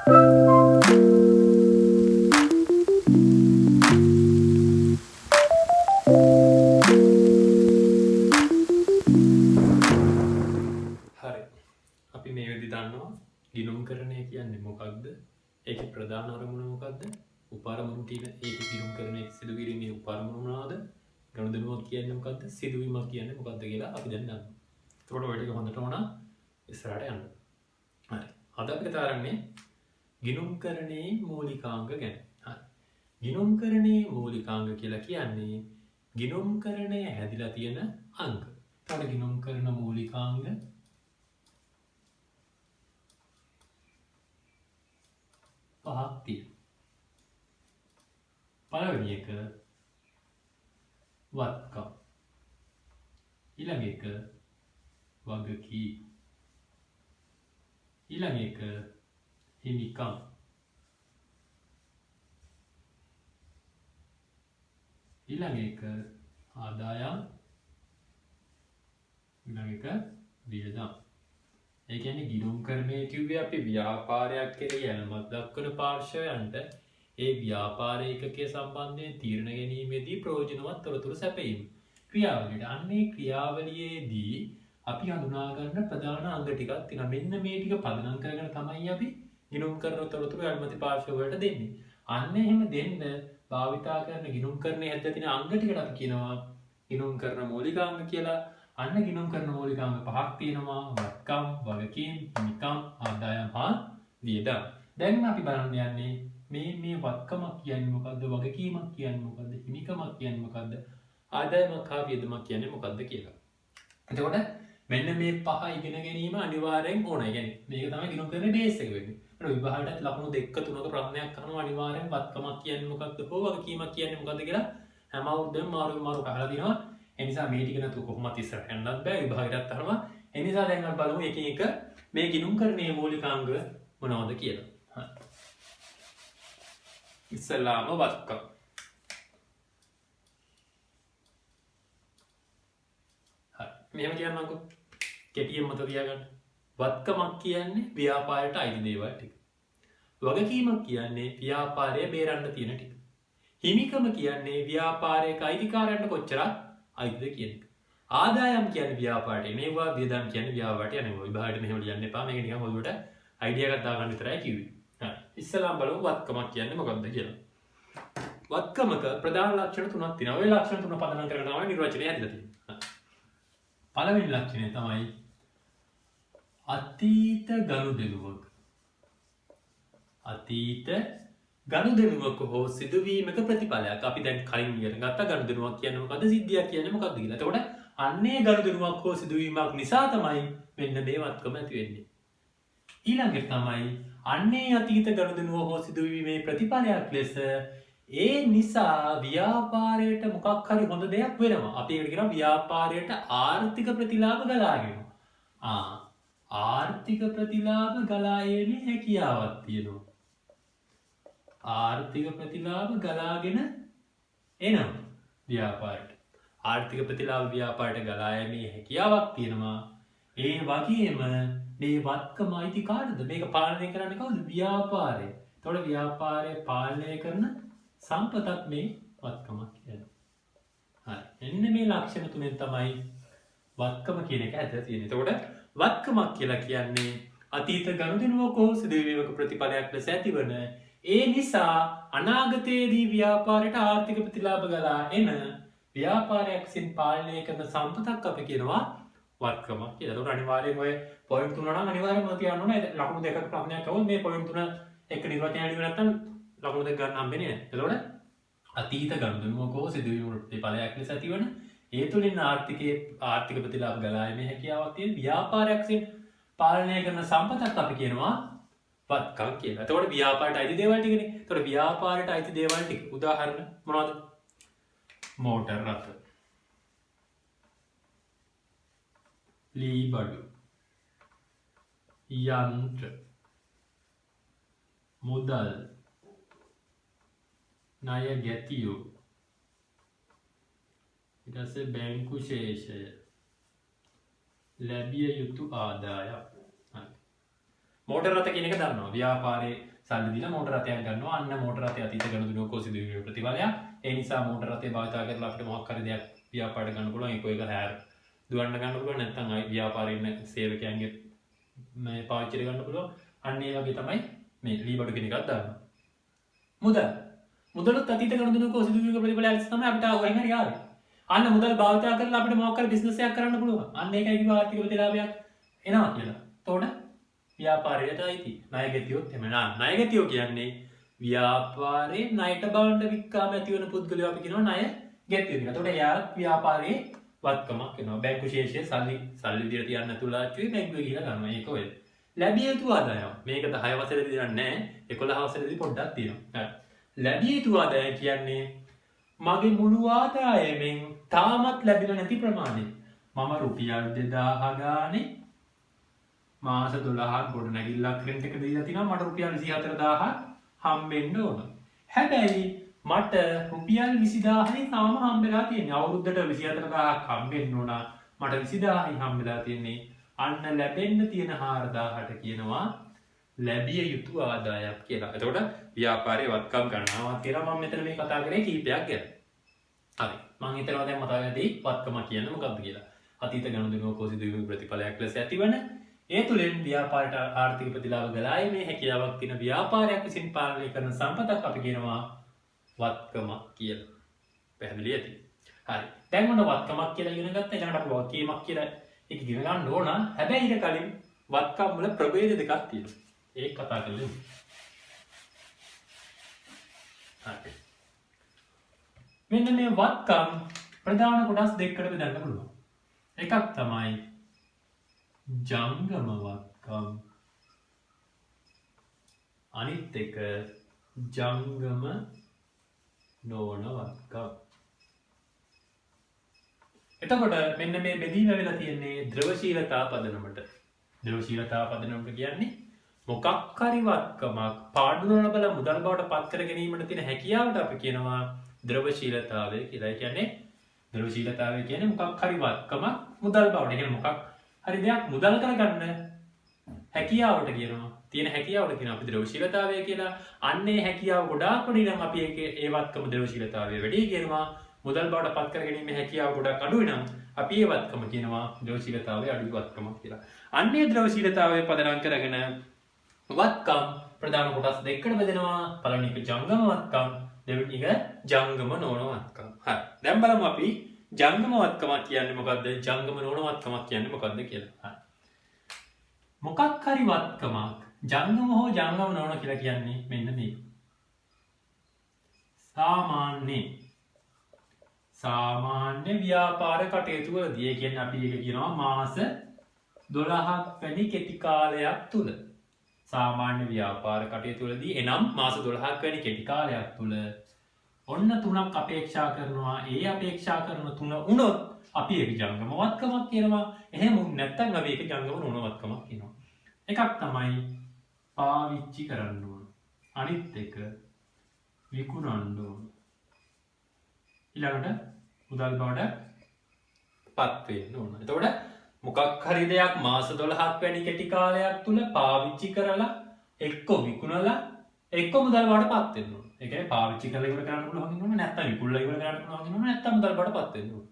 හරි. අපි මේ විදිහට දන්නවා ගිණුම්කරණය කියන්නේ මොකක්ද? ඒකේ ප්‍රධාන අරමුණ මොකක්ද? උපරමුණු ටික ඒකේ ගිණුම්කරණය සිදු කිරීමේ උපරමුණ මොනවාද? ගනුදෙනුවක් කියන්නේ මොකක්ද? සිදුවීමක් කියන්නේ මොකක්ද කියලා අපි දැන් දන්නවා. එතකොට ඔය ටික හොඳට ඕන ඉස්සරහට යන්න. හරි. අද අපි කතා කරන්නේ ගිණුම්කරණයේ මූලිකාංග ගැන. හරි. ගිණුම්කරණයේ මූලිකාංග කියලා කියන්නේ ගිණුම්කරණය හැදිලා තියෙන අංග. එතකොට ගිණුම්කරණ මූලිකාංග පහක් තියෙනවා. පළවෙනි එක වත්කම්. ඊළඟ එක වගකීම්. ඊළඟ එක හිමිකම්. ඊළඟ එක ආදායම්. ඊළඟ එක වියදම්. ඒ කියන්නේ ගිණුම්කරණය කිව්වේ අපි ව්‍යාපාරයක් කෙරෙහි යෑමක් දක්වන පාර්ශවයන්ට ඒ ව්‍යාපාර ඒකකයේ සම්බන්ධයෙන් තීරණ ගැනීමේදී ප්‍රයෝජනවත් තොරතුරු සැපයීම. ක්‍රියාවලියට අන්නේ ක්‍රියාවලියේදී අපි හඳුනා ගන්න ප්‍රධාන අංග ටිකක් තියෙනවා. මෙන්න මේ ටික පදනම් කරගෙන තමයි අපි ගිණුම්කරණ තොරතුරු අල්මැති පාර්ශව වලට දෙන්නේ. අන්න එහෙම දෙන්න භාවිතා කරන ගිණුම්කරණයේ හැදලා තියෙන අංග ටිකට අපි කියනවා ගිණුම්කරණ මූලිකාංග කියලා. අන්න ගිණුම්කරණ මූලිකාංග පහක් තියෙනවා. වත්කම්, වගකීම්, හිමිකම්, ආදායම් හා වියදම්. දැන් අපි බලන්න යන්නේ මේ වත්කමක් කියන්නේ මොකද්ද? වගකීමක් කියන්නේ මොකද්ද? හිමිකමක් කියන්නේ මොකද්ද? ආදායමක් හා වියදමක් කියන්නේ මොකද්ද කියලා. එතකොට මෙන්න මේ පහ ඉගෙන ගැනීම අනිවාර්යෙන් ඕනයි. කියන්නේ මේක තමයි ගිණුම්කරණයේ බේස් එක වෙන්නේ. ඒත් විභාගයට ලකුණු 2 3ක ප්‍රශ්නයක් අහනවා අනිවාර්යෙන් වත්කමක් කියන්නේ මොකද්ද? හෝ වගකීමක් කියන්නේ මොකද්ද කියලා හැම අවුරුද්දම මාරු අහලා දිනවා. ඒ නිසා මේ ටික නතු කොහොමත් ඉස්සරහට යන්නත් බෑ. විභාගයටත් අහනවා. ඒ නිසා දැන් අපි බලමු එකින් එක මේ ගිණුම්කරණයේ මූලිකාංග මොනවද කියලා. හරි. ඉස්සලාම වත්කම්. හරි. මෙහෙම කියන්නම්කෝ. කෙටියෙන් මතක තියාගන්න. වත්කමක් කියන්නේ ව්‍යාපාරයට අයිති දේවල් ටික. වගකීමක් කියන්නේ ව්‍යාපාරය බේරන්න තියෙන ටික. හිමිකම කියන්නේ ව්‍යාපාරයක අයිතිකාරයන්ට කොච්චරක් අයිතිද කියන එක. ආදායම් කියන්නේ ව්‍යාපාරයට එනවා, වියදම් කියන්නේ ව්‍යාපාරයට යනවා. විභාගයට මෙහෙම ලියන්න එපා. මේක නිකන් ඔළුවට අයිඩියා එකක් දාගන්න විතරයි කිව්වේ. හරි. ඉස්සෙල්ලාම බලමු වත්කමක් කියන්නේ මොකක්ද කියලා. වත්කමක ප්‍රධාන ලක්ෂණ තුනක් තියෙනවා. ওই ලක්ෂණ තුන පදනම් කරගෙන තමයි නිර්වචනය හැදලා තියෙන්නේ. පළවෙනි ලක්ෂණය තමයි අතීත ගනුදෙනුවක. අතීත ගනුදෙනුවක හෝ සිදුවීමක ප්‍රතිඵලයක්. අපි දැන් කලින් ඉගෙන ගත්ත ගනුදෙනුවක් කියන්නේ මොකද්ද? සිද්ධියක් කියන්නේ මොකක්ද කියලා. එතකොට අන්නේ ගනුදෙනුවක් හෝ සිදුවීමක් නිසා තමයි මෙන්න මේ වත්කම ඇති වෙන්නේ. ඊළඟට තමයි අන්නේ අතීත ගනුදෙනුව හෝ සිදුවීමේ ප්‍රතිඵලයක් ලෙස ඒ නිසා ව්‍යාපාරයට මොකක් හරි හොඳ දෙයක් වෙනවා. අපි ඒකට කියනවා ව්‍යාපාරයට ආර්ථික ප්‍රතිලාභ ගලාගෙනවා. ආර්ථික ප්‍රතිලාභ ගලා ඒමේ හැකියාවක් තියෙනවා. ආර්ථික ප්‍රතිලාභ ගලාගෙන එනවා ව්‍යාපාරයට. ආර්ථික ප්‍රතිලාභ ව්‍යාපාරයට ගලා යෑමේ හැකියාවක් තියෙනවා. ඒ වගේම මේ වත්කම අයිති කාටද? මේක පාලනය කරන්නේ කවුද? ව්‍යාපාරය. එතකොට ව්‍යාපාරය පාලනය කරන සම්පතක් මේ වත්කමක් කියන්නේ. හරි. එන්න මේ ලක්ෂණ තුනෙන් තමයි වත්කම කියන එක ඇතුළත තියෙන්නේ. එතකොට වත්කමක් කියලා කියන්නේ අතීත ගනුදෙනුවක හෝ සිදුවීමක ප්‍රතිඵලයක් ලෙස ඇතිවන ඒ නිසා අනාගතයේදී ව්‍යාපාරයට ආර්ථික ප්‍රතිලාභ ගලා එන ව්‍යාපාරයක් විසින් පාලනය කරන සම්පතක් අපි කියනවා වත්කමක් කියලා. එතකොට අනිවාර්යෙන් ඔය පොයින්ට් තුන නම් අනිවාර්යෙන්ම තියන්න ඕනේ. ලකුණු දෙකක ප්‍රශ්නයක් આવුවොත් මේ පොයින්ට් තුන එක නිර්වචනය ලියුවේ නැත්නම් ලකුණු දෙක ගන්න හම්බෙන්නේ නැහැ. එතකොට අතීත ගනුදෙනුවක හෝ සිදුවීමක ප්‍රතිඵලයක් ලෙස ඇතිවන ඒ තුලින් ආර්ථික ප්‍රතිලාභ ගලා යෑමේ හැකියාවක් තියෙන ව්‍යාපාරයක් විසින් පාලනය කරන සම්පතක් අපි කියනවා වත්කම් කියලා. එතකොට ව්‍යාපාරයට අයිති දේවල් ටිකනේ. එතකොට ව්‍යාපාරයට අයිති දේවල් ටික උදාහරණ මොනවද? මෝටර් රථ, ලී බඩු, යන්ත්‍ර, මුදල්, ණය ගැතියෝ, ඊට පස්සේ බැංකු ශේෂය, ලැබිය යුතු ආදායම්. මෝටර් රථ කියන එක දන්නවා. ව්‍යාපාරයේ සල්ලි දීලා මෝටර රථයක් ගන්නවා. අන්න මෝටර රථය අතීත ගනුදෙනුවක සිදු වීමේ ප්‍රතිඵලයක්. ඒ නිසා මෝටර රථය භාවිත කරලා අපිට මොකක් හරි දෙයක් ව්‍යාපාරයට ගන්න පුළුවන්. ඒක හැර දුවන්න ගන්න පුළුවන්. නැත්නම් ආයි ව්‍යාපාරේ ඉන්න සේවකයන්ගේ මේ පාවිච්චි කරන්න පුළුවන්. අන්න ඒ වගේ තමයි මේ ලී බඩු කියන එකක් දානවා. මුදලත් අතීත ගනුදෙනුවක සිදු වීමේ ප්‍රතිඵලයක් තමයි අපිට වයින් හරි ආවේ. අන්න මුදල් භාවිත කරලා අපිට මොකක් හරි බිස්නස් එකක් කරන්න පුළුවන්. අන්න ඒකයි කිව්ව ආර්ථික ප්‍රතිලාභයක් එනවා කියලා. එතකොට ව්‍යාපාරයට අයිති. ණයගැතියොත් එහෙම ණයගැතියෝ කියන්නේ ව්‍යාපාරේ ණයට බවන්න වික්කාම ඇති වෙන පුද්ගලයෝ අපි කියනවා ණයගැතියෝ කියලා. එතකොට එයා ව්‍යාපාරේ වත්කමක් වෙනවා. බැංකු ශේෂයේ සල්ලි විදියට තියන්න නැතුලා ආච්චුවේ බැංකුවේ ගිහලා ගන්නවා. ඒක ඔය. ලැබිය යුතු ආදායම. මේක 10 වසරේදී දන්නේ නැහැ. 11 වසරේදී පොඩ්ඩක් තියෙනවා. හරි. ලැබිය යුතු ආදාය කියන්නේ මගේ මුළු ආදායමෙන් තාමත් ලැබිලා නැති ප්‍රමාණය. මම රුපියල් 2000 ගානේ මාස 12ක් ගොඩනැගිල්ලක් රෙන්ට් එක දීලා තිනවා. මට රුපියල් 24000ක් හම්බෙන්න ඕන. හැබැයි මට රුපියල් 20000යි තාම හම්බෙලා තියෙන්නේ. අවුරුද්දට 24000ක් හම්බෙන්න ඕන. මට 20000යි හම්බෙලා තියෙන්නේ. අන්න ලැබෙන්න තියෙන 4000ට කියනවා ලැබිය යුතු ආදායක් කියලා. එතකොට ව්‍යාපාරයේ වත්කම් ගන්නවා කියලා මම මෙතන මේ කතා කරේ කීපයක් ගැන. හරි. මම හිතනවා දැන් මතක ඇති වත්කම කියන්නේ මොකක්ද කියලා. අතීත ගනුදෙනුවක සිදු වූ ප්‍රතිඵලයක් ලෙස ඇතිවන ඒ තුළින් ව්‍යාපාරයට ආර්ථික ප්‍රතිලාභ ගලාීමේ හැකියාවක් තියෙන ව්‍යාපාරයක් විසින් පාලනය කරන සම්පතක් අපි කියනවා වත්කමක් කියලා. පැහැදිලි ඇති. හරි. දැන් මොන වත්කමක් කියලා ඉගෙන ගත්තා. ඊළඟට අපි වගකීමක් කියලා ඒක ඉගෙන ගන්න ඕන. හැබැයි ඊට කලින් වත්කම් වල ප්‍රභේද දෙකක් තියෙනවා. ඒක කතා කරමු. හරි. මෙන්න මේ වත්කම් ප්‍රධාන කොටස් දෙකකට බෙදන්න පුළුවන්. එකක් තමයි ජංගම වත්කම්. අනිත් එක ජංගම නොවන වත්කම්. එතකොට මෙන්න මේ බෙදීම වෙලා තියෙන්නේ ද්‍රවශීලතා පදනමට. ද්‍රවශීලතා පදනමට කියන්නේ මොකක් හරි වත්කමක් පාඩු නොලබල මුදල් බවට පත් කර ගැනීමට තියෙන හැකියාවට අපි කියනවා ද්‍රවශීලතාවය කියලා. ඒ කියන්නේ ද්‍රවශීලතාවය කියන්නේ මොකක් හරි වත්කමක් මුදල් බවට. ඒ කියන්නේ මොකක් හරි දෙයක් මුදල් කරගන්න හැකියාවට කියනවා. තියෙන හැකියාවට කියනවා අපි ද්‍රවශීලතාවය කියලා. අන්නේ හැකියාව ගොඩාක් වැඩි නම් අපි ඒ වත්කම ද්‍රවශීලතාවය වැඩි කියනවා. මුදල් බවට පත් කර ගැනීමේ හැකියාව ගොඩක් අඩුයි නම් අපි ඒ වත්කම කියනවා ද්‍රවශීලතාවය අඩු වත්කමක් කියලා. අන්නේ ද්‍රවශීලතාවය පදනම් කරගෙන වත්කම් ප්‍රධාන කොටස් දෙකකට බෙදෙනවා. පළවෙනි එක ජංගම වත්කම්, දෙවෙනි එක ජංගම නොවන වත්කම්. හරි. දැන් බලමු අපි ජංගම වත්කමක් කියන්නේ මොකද්ද? ජංගම නොවන වත්කමක් කියන්නේ මොකද්ද කියලා. හරි. මොකක් හරි වත්කමක් ජංගම හෝ ජංගම නොවන කියලා කියන්නේ මෙන්න මේක. සාමාන්‍ය ව්‍යාපාර කටයුතු වලදී, ඒ කියන්නේ අපි ඒක කියනවා මාස 12ක් වැනි කෙටි කාලයක් තුල. සාමාන්‍ය ව්‍යාපාර කටයුතු වලදී එනම් මාස 12ක් වැනි කෙටි කාලයක් තුල ඔන්න තුනක් අපේක්ෂා කරනවා. ඒ අපේක්ෂා කරන තුන වුණොත් අපි ඒක ජංගම වත්කමක් කියනවා. එහෙම නැත්නම් අපි ඒක ජංගම නොවන වත්කමක් කියනවා. එකක් තමයි පාවිච්චි කරන්න ඕන. අනිත් එක විකුණන්න ඕන. ඊළඟට මුදල් බවට පත් වෙන්න ඕන. එතකොට මොකක් හරි දෙයක් මාස 12ක් වැනි කෙටි කාලයක් තුල පාවිච්චි කරලා එක්ක විකුණලා එක්ක මුදල් බවට පත් වෙන්න ඕන. ඒ කියන්නේ පාවිච්චි කරලා ඉවර කරන්න පුළුවන් වෙන්න ඕන, නැත්නම් විකුණලා ඉවර කරන්න පුළුවන් වෙන්න ඕන, නැත්නම් මුදල් බවට පත් වෙන්න ඕන.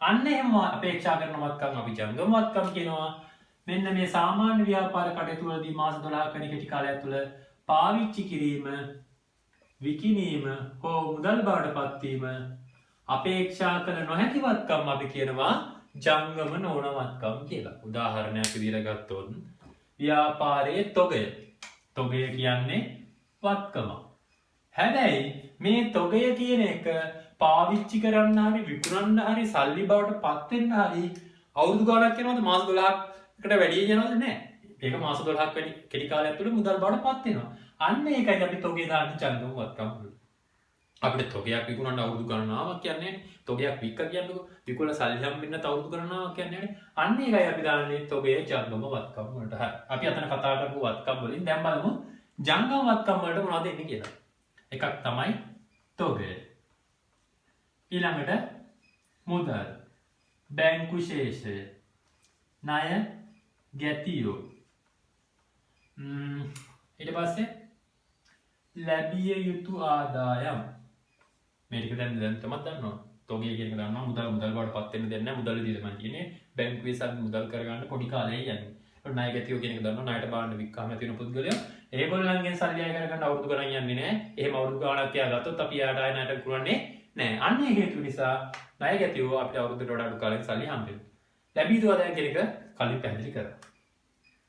අන්න එහෙම අපේක්ෂා කරන වත්කම් අපි ජංගම වත්කම් කියනවා. මෙන්න මේ සාමාන්‍ය ව්‍යාපාර කටයුතු වලදී මාස 12ක් වැනි කෙටි කාලයක් තුල පාවිච්චි කිරීම, විකිණීම හෝ මුදල් බවට පත් වීම අපේක්ෂා කළ නොහැකි වත්කම් අපි කියනවා ජංගම නොවන වත්කම් කියලා. උදාහරණයක් විදිහට ගත්තොත් ව්‍යාපාරයේ තොගය. තොගය කියන්නේ වත්කම. හැබැයි මේ තොගය කියන එක පාවිච්චි කරන්න හරි විකුණන්න හරි සල්ලි බවට පත් වෙන්න හරි අවුරුදු ගාණක් යනවාද? මාස 12කට වැඩි යනවාද? නැහැ. ඒක මාස 12ක් වැඩි කෙටි කාලයක් තුළ මුදල් බවට පත් වෙනවා. අන්න ඒකයි අපි තොගය දාන්නේ ජංගම වත්කම් වල. අපිට තොගයක් විකුණන්න අවුරුදු ගණනාවක් කියන්නේ තොගයක් වික්ක කියන්නකො. විකුණලා සල්ලි හම්බෙන්න අවුරුදු ගණනාවක් කියන්නේ. අන්න ඒකයි අපි දාන්නේ තොගයේ ජංගම වත්කම් වලට. හරි. අපි අතන කතා කරපු වත්කම් වලින් දැන් බලමු ජංගම වත්කම් වලට මොනවද එන්නේ කියලා. එකක් තමයි තොගය. ඊළඟට මුදල්, බැංකු ශේෂය, ණය ගැතියෝ. ඊට පස්සේ ලැබිය යුතු ආදායම්. මේක දැන් තමයි දන්නවා. තොගේ කියන ගන්නවා මුදල් බවට පත් වෙන්න දෙන්නේ නැහැ. මුදල් විදිහට මම කියන්නේ බැංකුවේ සල්ලි මුදල් කරගන්න පොඩි කාලේ යන්නේ. ඒත් ණයගැතියෝ කියන එක දන්නවා ණයට බාන්න වික්කාම තියෙන පුද්ගලයා ඒගොල්ලන්ගෙන් සල්ලි අය කරගන්න අවුරුදු ගණන් යන්නේ නැහැ. එහෙම අවුරුදු ගාණක් තියාගත්තොත් අපි යාට ආය ණයට පුරන්නේ නැහැ. අන්න ඒ හේතුව නිසා ණයගැතියෝ අපිට අවුරුද්දට වඩා අඩු කාලෙක සල්ලි හම්බෙනවා. ලැබී යුතු ආදායම් කියන එක කලින් පැහැදිලි කරා.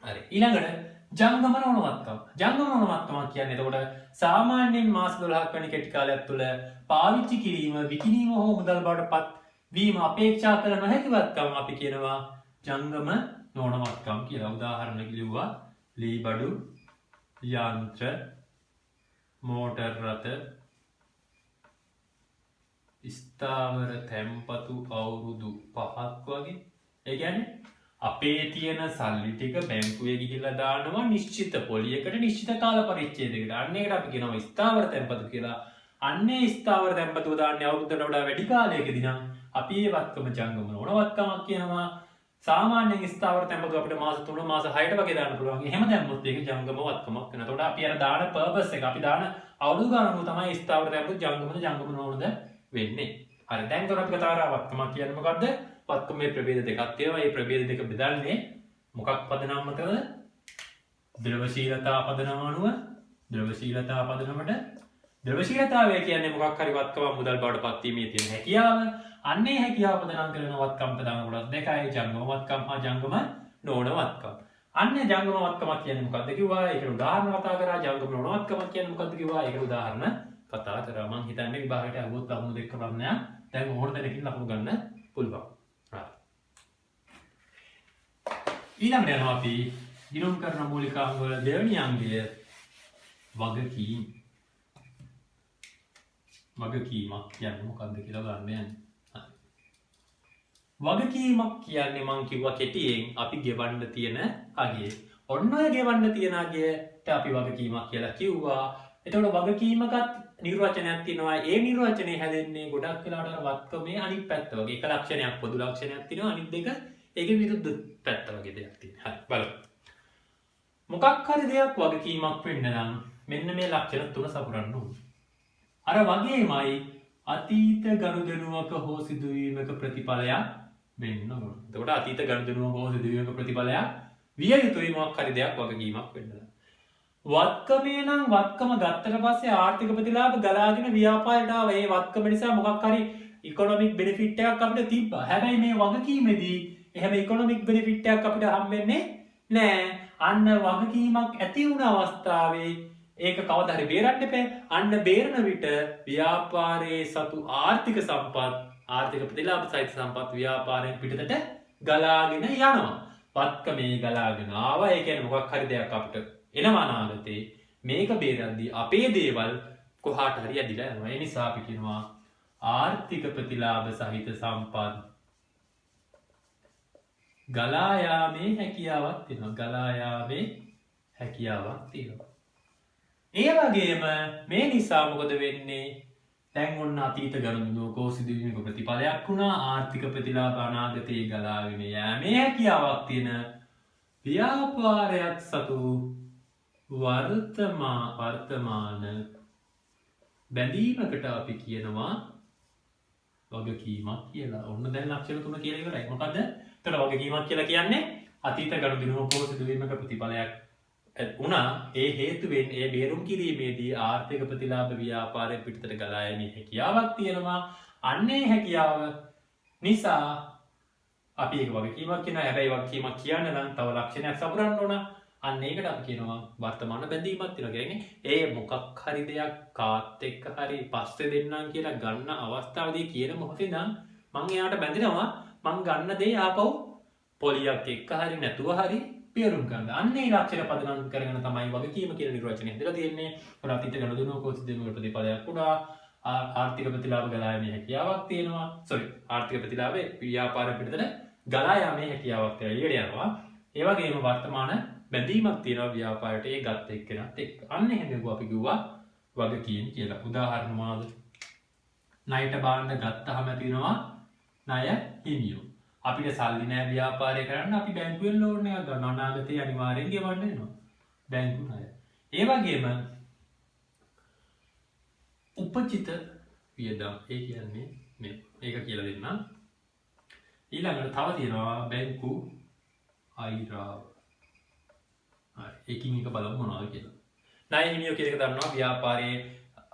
හරි. ඊළඟට ජංගම නොනවත්කම. ජංගම නොනවත්කම කියන්නේ එතකොට සාමාන්‍යයෙන් මාස 12ක් වැනි කෙටි කාලයක් තුළ පාවිච්චි කිරීම, විකිණීම හෝ මුදල් බවට පත් වීම අපේක්ෂා කළ නොහැකිවත්කම අපි කියනවා ජංගම නොනවත්කම් කියලා. උදාහරණ කිව්වා ලී බඩු, යන්ත්‍ර, මෝටර් රථ, ස්ථාවර තැන්පතු අවුරුදු 5ක් වගේ. ඒ කියන්නේ අපේ තියෙන සල්ලි ටික බැංකුවේ ගිහිල්ලා දානවා නිශ්චිත පොලියකට නිශ්චිත කාල පරිච්ඡේදයකට. අන්න ඒකට අපි කියනවා ස්ථාවර තැන්පතු කියලා. අන්නේ ස්ථාවර තැන්පතුව දාන්නේ අවුරුද්දකට වඩා වැඩි කාලයකදී නම් අපි ඒ වත්කම ජංගම නොනවත්කමක් කියනවා. සාමාන්‍යයෙන් ස්ථාවර තැන්පතුව අපිට මාස 3 මාස 6ට වගේ දාන්න පුළුවන්. එහෙම දැම්මොත් ඒක ජංගම වත්කමක් වෙනවා. එතකොට අපි අර දාන පර්පස් එක අපි දාන අවුරුදු ගණනුව තමයි ස්ථාවර තැන්පතු ජංගමද ජංගම නොවනද වෙන්නේ. හරි දැන් කරා අපි කතා කරා වත්කමක් කියන්නේ මොකද්ද? වත්කමේ ප්‍රභේද දෙකක් තියෙනවා. මේ ප්‍රභේද දෙක බෙදන්නේ මොකක් පදනම මතද? ද්‍රවශීලතා පදනම අනුව. ද්‍රවශීලතා පදනමට ද්‍රවශීලතාවය කියන්නේ මොකක් හරි වත්කමක් මුදල් බවට පත් වීමේ තියෙන හැකියාව. අන්නේ හැකියාව පදනම් කරන වත්කම් ප්‍රදාන කොටස් දෙකයි ජංගම වත්කම් හා ජංගම නොවන වත්කම්. අන්නේ ජංගම වත්කමක් කියන්නේ මොකද්ද කිව්වා? ඒකට උදාහරණ කතා කරා. ජංගම නොවන වත්කමක් කියන්නේ මොකද්ද කිව්වා? ඒකට උදාහරණ කතා කරා. මම හිතන්නේ විභාගයට අහුවොත් ලකුණු දෙක ප්‍රශ්නයක් දැන් ඕන දෙනකින් ලකුණු ගන්න පුළුවන්. ඊළඟට යනවා අපි ගිණුම් කරන මූලික අංග වල දෙවෙනි අංගය වගකීම්. වගකීමක් කියන්නේ මොකක්ද කියලා ගන්න යන්නේ. වගකීමක් කියන්නේ මං කිව්වා කෙටියෙන් අපි ගෙවන්න තියෙන අගය. ඔන්න ඔය ගෙවන්න තියෙන අගයට අපි වගකීමක් කියලා කිව්වා. එතකොට වගකීමකත් නිර්වචනයක් තියෙනවා. ඒ නිර්වචනේ හැදෙන්නේ ගොඩක් වෙලාවට වත්කමේ අනිත් පැත්ත වගේ. එක ලක්ෂණයක් පොදු ලක්ෂණයක් තියෙනවා. අනිත් දෙක ඒකේ විරුද්ධ පැත්ත වගේ දෙයක් තියෙනවා. හරි බලමු. මොකක් හරි දෙයක් වගකීමක් වෙන්න නම් මෙන්න මේ ලක්ෂණ තුන සපුරන්න ඕනේ. අර වගේමයි අතීත ගනුදෙනුවක හෝ සිදුවීමක ප්‍රතිඵලයක් වෙන්න ඕනේ. එතකොට අතීත ගනුදෙනුවක හෝ සිදුවීමක ප්‍රතිඵලයක් විය යුතුයි මොකක් හරි දෙයක් වගකීමක් වෙන්න නම්. වත්කමේ නම් වත්කම ගත්තට පස්සේ ආර්ථික ප්‍රතිලාභ ගලාගෙන ව්‍යාපාරයට ආව. ඒ වත්කම නිසා මොකක් හරි ඉකොනොමික් බෙනිෆිට් එකක් අපිට තිබ්බා. හැබැයි මේ වගකීමේදී එහෙම ඉකොනොමික් බෙනිෆිට් එකක් අපිට හම්බෙන්නේ නැහැ. අන්න වගකීමක් ඇති වුණ අවස්ථාවේ ඒක කවදා හරි බේරන්න එපා. අන්න බේරන විට ව්‍යාපාරයේ සතු ආර්ථික සම්පත් ආර්ථික ප්‍රතිලාභ සහිත සම්පත් ව්‍යාපාරයෙන් පිටතට ගලාගෙන යනවා. වත්කමේ ගලාගෙන ආවා. ඒ කියන්නේ මොකක් හරි දෙයක් අපිට එනවා අනාගතේ. මේක බේරද්දී අපේ දේවල් කොහාට හරි ඇදිලා යනවා. ඒ නිසා අපි කියනවා ආර්ථික ප්‍රතිලාභ සහිත සම්පත් ගලා යාමේ හැකියාවක් තියෙනවා. ගලා යාමේ හැකියාවක් තියෙනවා. ඒ වගේම මේ නිසා මොකද වෙන්නේ? දැන් ඔන්න අතීත ගනුදෙනුවක සිදුවීමක ප්‍රතිඵලයක් වුණා. ආර්ථික ප්‍රතිලාභ අනාගතයේ ගලාගෙන යාමේ හැකියාවක් තියෙන ව්‍යාපාරයක් සතු වර්තමාන බැඳීමකට අපි කියනවා වගකීමක් කියලා. ඔන්න දැන් ලක්ෂණ තුන කියලා ඉවරයි. මොකද? එතකොට වගකීමක් කියලා කියන්නේ අතීත ගනුදෙනුවක සිදුවීමක ප්‍රතිඵලයක් වුණා. ඒ හේතුවෙන් ඒ බේරුම් කිරීමේදී ආර්ථික ප්‍රතිලාභ ව්‍යාපාරයෙන් පිටතට ගලා යෑමේ හැකියාවක් තියෙනවා. අන්නේ හැකියාව නිසා අපි ඒක වගකීමක් කියනවා. හැබැයි වගකීමක් කියන්න නම් තව ලක්ෂණයක් සපුරන්න ඕන. අන්න ඒකට අපි කියනවා වර්තමාන බැඳීමක් තියෙනවා. කියන්නේ ඒ මොකක් හරි දෙයක් කාත් එක්ක හරි පස්සේ දෙන්නම් කියලා ගන්න අවස්ථාවේදී කියන මොහොතේ නම් මං එයාට බැඳෙනවා. මං ගන්න දේ ආපහු පොලියක් එක්ක හරි නැතුව හරි පියරුම් ගන්න. අන්න ඒ ලක්ෂණ පදනම් කරගෙන තමයි වගකීම කියන නිර්වචනය හදලා තියෙන්නේ. අතීත ගනුදෙනුවක සිදුවීමක ප්‍රතිඵලයක් වුණා. ආර්ථික ප්‍රතිලාභ ගලා යාමේ හැකියාවක් තියෙනවා. ආර්ථික ප්‍රතිලාභේ ව්‍යාපාර පිටතට ගලා යාමේ හැකියාවක් තියෙනවා. ඊට යනවා. ඒ වගේම වර්තමාන බැඳීමක් තියෙනවා ව්‍යාපාරයට ඒ ගත්ත එක්කෙනත් එක්ක. අන්න එහෙම අපි කිව්වා වගකීම් කියලා. උදාහරණ මොනවාද? ණයට බාන්න ගත්තාම තියෙනවා ණය හිමියෝ. අපිට සල්ලි නෑ ව්‍යාපාරය කරන්න අපි බැංකුවෙන් ලෝන් එකක් ගන්නවා. අනාගතේ අනිවාර්යෙන් ගෙවන්න වෙනවා බැංකු ණය. ඒ වගේම උපචිත වියදම්. ඒ කියන්නේ මේ ඒක කියලා දෙන්නම්. ඊළඟට තව තියෙනවා බැංකු අයිරාව. හරි එකින් එක බලමු මොනවද කියලා. ණය හිමියෝ කියන එක දන්නවා ව්‍යාපාරයේ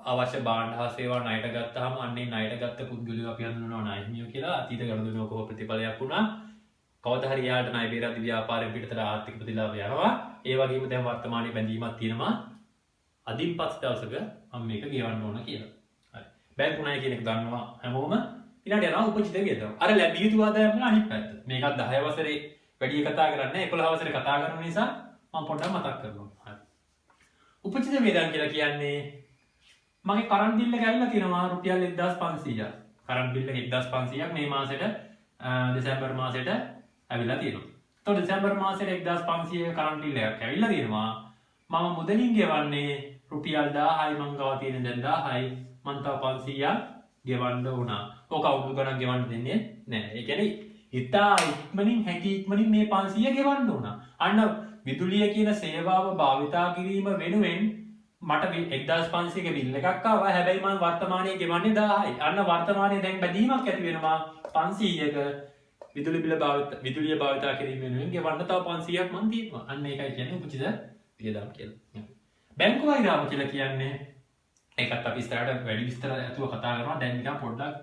අවශ්‍ය භාණ්ඩ හා සේවා ණයට ගත්තාම අන්නේ ණයට ගත්ත පුද්ගලයෝ අපි හඳුන්වනවා ණය හිමියෝ කියලා. අතීත ගනුදෙනුවක කොහොම ප්‍රතිඵලයක් වුණා. කවදා හරි යාට ණය බේරද්දී ව්‍යාපාරයෙන් පිටතට ආර්ථික ප්‍රතිලාභ යනවා. ඒ වගේම දැන් වර්තමානයේ බැඳීමක් තියෙනවා. අදින් පස් දවසක මම මේක ගෙවන්න ඕන කියලා. හරි. බැංකු ණය කියන එක දන්නවා හැමෝම. ඊළඟට යනවා උපචිත වියදම්. අර ලැබිය යුතු ආදායම් වල අනිත් පැත්ත. මේකත් 10 වසරේ වැඩි කතා කරන්නේ 11 වසරේ කතා කරන නිසා මම පොඩ්ඩක් මතක් කරනවා. හරි. උපචිත වියදම් කියලා කියන්නේ මගේ කරන්ට් බිල් එක ඇවිල්ලා තියෙනවා රුපියල් 1500ක්. කරන්ට් බිල් එක 1500ක් මේ මාසෙට දෙසැම්බර් මාසෙට ඇවිල්ලා තියෙනවා. එතකොට දෙසැම්බර් මාසෙට 1500 කරන්ට් බිල් එකක් ඇවිල්ලා තියෙනවා. මම මුදලින් ගෙවන්නේ රුපියල් 1000යි මං ගාව තියෙන දැන් 1000යි මං තව 500ක් ගෙවන්න උනා. ඕක අවුරුදු ගණන් ගෙවන්න දෙන්නේ නැහැ. ඒ කියන්නේ ඉතා ඉක්මනින් හැකි ඉක්මනින් මේ 500 ගෙවන්න උනා. අන්න විදුලිය කියන සේවාව භාවිතා කිරීම වෙනුවෙන් මට 1500ක බිල් එකක් ආවා. හැබැයි මම වර්තමානයේ ගෙවන්නේ 1000යි. අන්න වර්තමානයේ දැන් බැඳීමක් ඇති වෙනවා 500ක විදුලිය භාවිතා කිරීම වෙනුවෙන් ගෙවන්න තව 500ක් මම දීනවා. අන්න ඒකයි කියන්නේ උපචිත වියදම් කියලා. බැංකු වෛරාව කියලා කියන්නේ ඒකත් අපි ඉස්සරහට වැඩි විස්තර ඇතුව කතා කරනවා. දැන් නිකන් පොඩ්ඩක්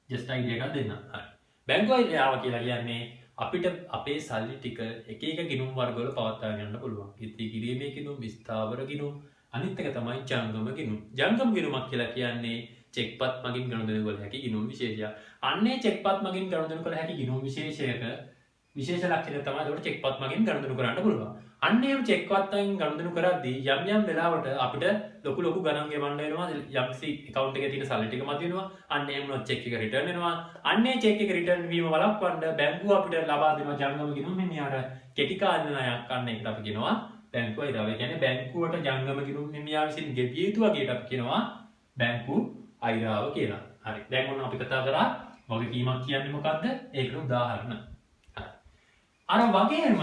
ජස්ට් අයිඩියා එකක් දෙන්න. හරි. බැංකු වෛරාව කියලා කියන්නේ අපිට අපේ සල්ලි ටික එක එක ගිණුම් වර්ගවල පවත්වාගෙන යන්න පුළුවන්. ඉතිරි කිරීමේ ගිණුම්, ස්ථාවර ගිණුම්, අනිත් එක තමයි ජංගම ගිණුම්. ජංගම ගිණුමක් කියලා කියන්නේ චෙක්පත් මගින් ගනුදෙනු කළ හැකි ගිණුම් විශේෂයක්. අන්නේ චෙක්පත් මගින් ගනුදෙනු කළ හැකි ගිණුම් විශේෂයක විශේෂ ලක්ෂණය තමයි ඒකට චෙක්පත් මගින් ගනුදෙනු කරන්න පුළුවන්. අන්න එහෙම චෙක්පත් මගින් ගනුදෙනු කරද්දී යම් වෙලාවට අපිට ලොකු ගණන් ගෙවන්න වෙනවා. යම්සි account එකේ තියෙන සල්ලි ටික මත වෙනවා. අන්න එහෙම වුණොත් චෙක් එක රිටර්න් වෙනවා. අන්නේ චෙක් එක රිටර්න් වීම වළක්වන්න බැංකුව අපිට ලබා දෙනවා ජංගම ගිණුම්. මෙන්න යාර කෙටි කාලීන ණයක් අන්න ඒකට අපි කියනවා බැංකු අයිරාව. ඒ කියන්නේ බැංකුවට ජංගම ගිණුම් හිමියා විසින් ගෙවිය යුතු වගේට අපි කියනවා බැංකු අයිරාව කියලා. හරි. දැන් ඔන්න අපි කතා කරා වගකීමක් කියන්නේ මොකද්ද? ඒකට උදාහරණ. හරි. අර වගේම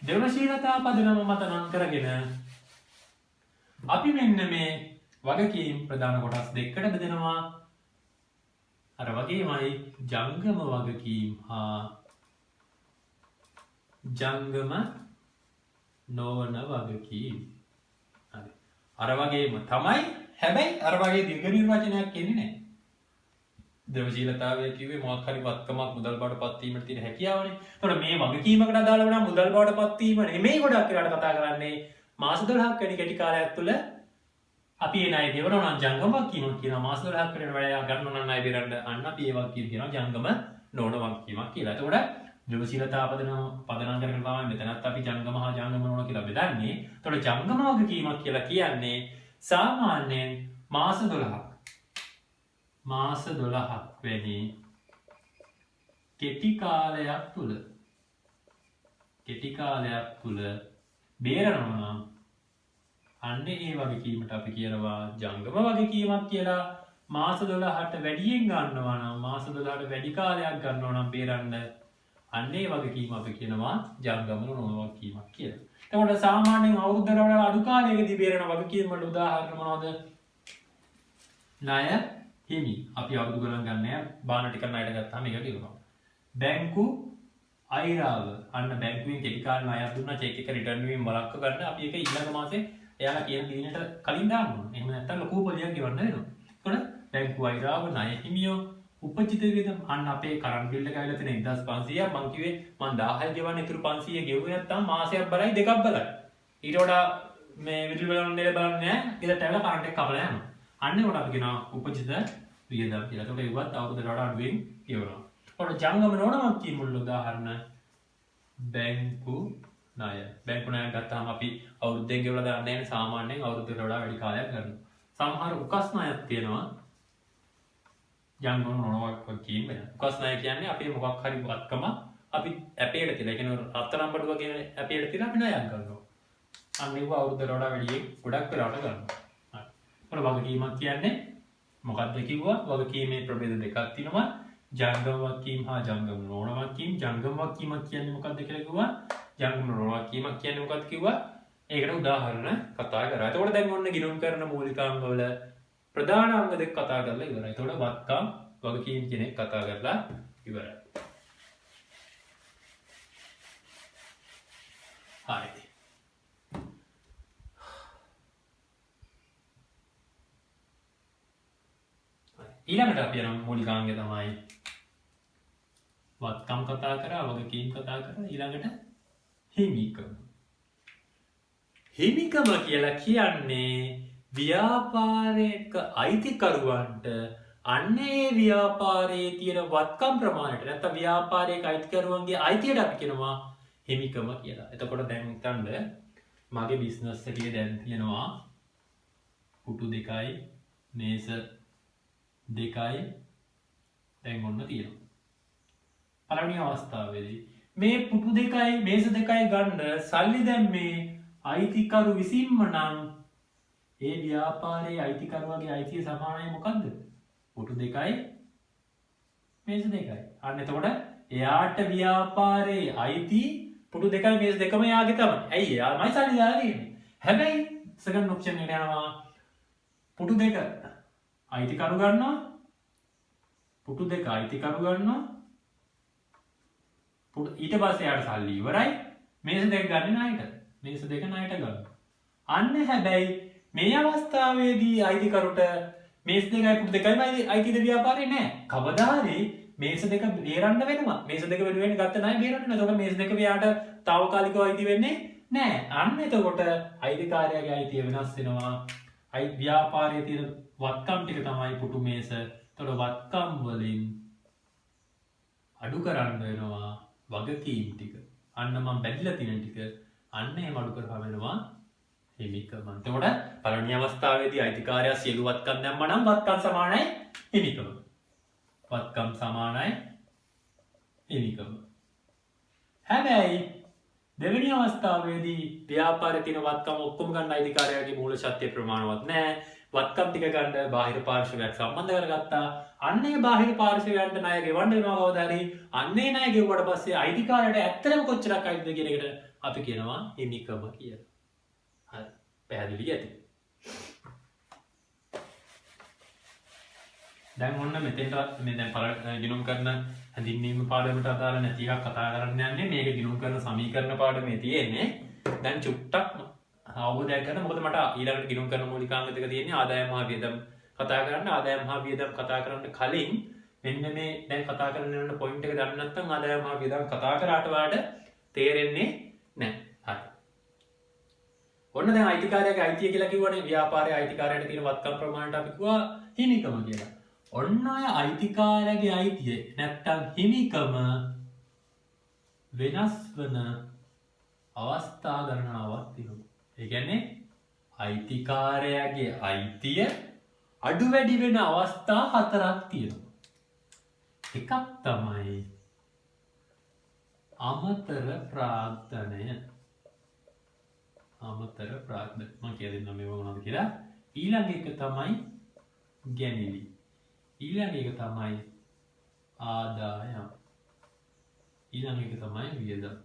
දෙවනශීලතා පදනම මත නම් කරගෙන අපි මෙන්න මේ වගකීම් ප්‍රධාන කොටස් දෙකකට බෙදෙනවා. අර වගේමයි ජංගම වගකීම් හා ජංගම නොවන වගකීම්. හරි. අර වගේම තමයි. හැබැයි අර වගේ දීර්ඝ නිර්වචනයක් එන්නේ නැහැ. ද්‍රවශීලතාවය කිව්වේ මොකක් හරි වත්කමක් මුදල් බවට පත්වීමට තියෙන හැකියාවනේ. ඒතකොට මේ වගකීමකට අදාළව නම් මුදල් බවට පත්වීම නෙමෙයි ගොඩක් වෙලාවට කතා කරන්නේ. මාස 12ක් වැඩි කෙටි කාලයක් තුළ අපි ඒ ණය ගෙවනවා නම් ජංගම වගකීමක් කියනවා. මාස 12ක් වැඩි වැඩ ගන්නවා නම් ණය බෙරන්න අන්න අපි ඒ වගකීම කියනවා ජංගම නොවන වගකීමක් කියලා. එතකොට ද්‍රවශීලතා පදනම් කරගෙන තමයි මෙතනත් අපි ජංගම හා ජංගම නොවන කියලා බෙදන්නේ. එතකොට ජංගම වගකීමක් කියලා කියන්නේ සාමාන්‍යයෙන් මාස 12ක් වැනි කෙටි කාලයක් තුල බේරනවා නම් අන්න ඒ වගකීමට අපි කියනවා ජංගම වගකීමක් කියලා. මාස 12ට වැඩියෙන් ගන්නවා නම් මාස 12ට වැඩි කාලයක් ගන්නවා නම් බේරන්න අන්න ඒ වගකීම අපි කියනවා ජංගම නොවන වගකීමක් කියලා. එතකොට සාමාන්‍යයෙන් අවුරුද්දකට වඩා අඩු කාලයකදී බේරෙන වගකීම් වල උදාහරණ මොනවද? ණය හිමි. අපි අවුරුදු ගණන් ගන්න නැහැ. බාන ටික ණයට ගත්තාම ඒක ගෙවනවා. බැංකු අයිරාව. අන්න බැංකුවෙන් කෙටි කාල ණයක් දුන්නා චෙක් එක රිටර්න් වීම වළක්ව ගන්න අපි ඒක ඊළඟ මාසේ එයාලා කියන දිනේට කලින් දාන්න ඕන. එහෙම නැත්නම් ලොකු පොලියක් ගෙවන්න වෙනවා. එතකොට බැංකු අයිරාව ණය හිමියෝ උපචිත වියදම් අන්න අපේ කරන්ට් බිල් එක ඇවිල්ලා තියෙන 1500ක් මං කිව්වේ මං 1000යි ගෙවන්නේ ඉතුරු 500 ගෙවුවේ නැත්නම් මාසයක් බලයි දෙකක් බලයි. ඊට වඩා මේ විදුලි බලන්න දෙල බලන්නේ නැහැ. ගෙදරට ඇවිල්ලා කරන්ට් එක කපලා යනවා. අන්න ඒකට අපි කියනවා උපචිත වියදම් කියලා. ඒකට ඒවත් අවුරුද්දකට වඩා අඩුවෙන් ගෙවනවා. ඒකට ජංගම නොවනමක් කියන මුල් උදාහරණ බැංකු ණය. බැංකු ණය ගත්තාම අපි අවුරුද්දෙන් ගෙවලා දාන්නේ නැහැ. සාමාන්‍යයෙන් අවුරුද්දකට වඩා වැඩි කාලයක් ගන්නවා. සමහර උකස් ණයක් තියෙනවා. ජංගම නොවන වගකීම් වෙන. උකස් ණය කියන්නේ අපි මොකක් හරි වත්කම අපි ඇපේට තියලා කියන රත්තරන් බඩු වගේ ඇපේට තියලා අපි ණයක් ගන්නවා. අන්න ඒව අවුරුද්දකට වඩා වැඩි ගොඩක් වෙලාවට ගන්නවා. හරි. ඒකට වගකීමක් කියන්නේ මොකක්ද කිව්වා? වගකීමේ ප්‍රභේද දෙකක් තියෙනවා. ජංගම වගකීම් හා ජංගම නොවන වගකීම්. ජංගම වගකීමක් කියන්නේ මොකක්ද කියලා කිව්වා. ජංගම නොවන වගකීමක් කියන්නේ මොකක්ද කිව්වා. ඒකට උදාහරණ කතා කරා. එතකොට දැන් ඔන්න ගිණුම් කරන මූලිකාංග වල ප්‍රධාන අංග දෙක කතා කරලා ඉවරයි. එතකොට වත්කම් වගකීම් කියන එක කතා කරලා ඉවරයි. හරි. ඊළඟට අපි යන මූලිකාංගය තමයි වත්කම් කතා කරා, වගකීම් කතා කරා, ඊළඟට හිමිකම. හිමිකම කියලා කියන්නේ ව්‍යාපාරයක අයිතිකරුවන්ට අන්න ඒ ව්‍යාපාරයේ තියෙන වත්කම් ප්‍රමාණයට නැත්නම් ව්‍යාපාරයක අයිතිකරුවන්ගේ අයිතියට අපි කියනවා හිමිකම කියලා. එතකොට දැන් හිතන්න මගේ බිස්නස් එකේ දැන් තියෙනවා පුටු 2යි මේස 2යි දැන් ඔන්න තියෙනවා. පළවෙනි අවස්ථාවේදී මේ පුටු 2යි මේස 2යි ගන්න සල්ලි දැම්මේ අයිතිකරු විසින්ම නම් ඒ ව්‍යාපාරයේ අයිතිකරුවගේ අයිතිය සමානයි මොකද්ද? පුටු 2යි මේස 2යි. අන්න එතකොට එයාට ව්‍යාපාරයේ අයිති පුටු 2යි මේස 2ම එයාගේ තමයි. ඇයි එයාමයි සල්ලි දාලා තියෙන්නේ. හැබැයි සෙකන්ඩ් ඔප්ෂන් එකට යනවා පුටු 2 අයිතිකරු ගන්නවා. පුටු 2 අයිතිකරු ගන්නවා. ඊට පස්සේ එයාට සල්ලි ඉවරයි. මේස 2 ගන්න ණයට. මේස 2 ණයට ගන්නවා. අන්න හැබැයි මේ අවස්ථාවේදී අයිතිකරුට මේස 2යි පුටු 2යි අයිතිද ව්‍යාපාරේ නෑ. කවදා හරි මේස 2 බේරන්න වෙනවා. මේස 2 වෙනුවෙන් ගත්ත ණය බේරන්න වෙනවා. එතකොට මේස 2 එයාට తాවකාලිකව අයිති වෙන්නේ නෑ. අන්න එතකොට අයිතිකාරයාගේ අයිතිය වෙනස් වෙනවා. ව්‍යාපාරයේ තියෙන වත්කම් ටික තමයි පුටු මේස. එතකොට වත්කම් වලින් අඩු කරන්න වෙනවා වගකීම් ටික. අන්න මම බැඳලා තියෙන ටික අන්න එහෙම අඩු කරපුවා වෙනවා හිමිකම. එතකොට පළවෙනි අවස්ථාවේදී අයිතිකාරයා සියලු වත්කම් දැම්මා නම් වත්කම් සමානයි හිමිකම. වත්කම් සමානයි හිමිකම. හැබැයි දෙවෙනි අවස්ථාවේදී ව්‍යාපාරයේ තියෙන වත්කම් ඔක්කොම ගන්න අයිතිකාරයාගේ මූල ශක්තිය ප්‍රමාණවත් නැහැ. වත්කම් ටික ගන්න බාහිර පාර්ශවයක් සම්බන්ධ කරගත්තා. අන්නේ බාහිර පාර්ශවයන්ට ණය ගෙවන්න වෙනවා කවදා හරි. අන්නේ ණය ගෙවුවට පස්සේ අයිතිකාරයට ඇත්තටම කොච්චරක් අයිතිද කියන එකට අපි කියනවා හිමිකම කියලා. හරි. පැහැදිලි ඇති. දැන් ඔන්න මෙතෙන්ට මේ දැන් ගිණුම් කරන හැඳින්වීම පාඩමට අදාළ නැති එකක් කතා කරන්න යන්නේ. මේක ගිණුම් කරන සමීකරණ පාඩමේ තියෙන්නේ. දැන් චුට්ටක් අවබෝධයක් ගන්න. මොකද මට ඊළඟට ගිණුම් කරන මූලිකාංග දෙක තියෙන්නේ ආදායම හා වියදම් කතා කරන්න. ආදායම හා වියදම් කතා කරන්න කලින් මෙන්න මේ දැන් කතා කරන්න යන පොයින්ට් එක දන්නේ නැත්නම් ආදායම හා වියදම් කතා කරාට වඩා තේරෙන්නේ නැහැ. හරි. ඔන්න දැන් අයිතිකාරයාගේ අයිතිය කියලා කිව්වනේ. ව්‍යාපාරයේ අයිතිකාරයාට තියෙන වත්කම් ප්‍රමාණයට අපි කිව්වා හිමිකම කියලා. ඔන්න ඔය අයිතිකාරයාගේ අයිතිය නැත්තම් හිමිකම වෙනස් වන අවස්ථා ගණනාවක් තියෙනවා. ඒ කියන්නේ අයිතිකාරයාගේ අයිතිය අඩු වැඩි වෙන අවස්ථා 4ක් තියෙනවා. එකක් තමයි අමතර ප්‍රාර්ථනය. අමතර ප්‍රාර්ථන මම කියලා දෙන්නම් මේව මොනවද කියලා. ඊළඟ එක තමයි ගැනිලි. ඊළඟ එක තමයි ආදායම්. ඊළඟ එක තමයි වියදම්.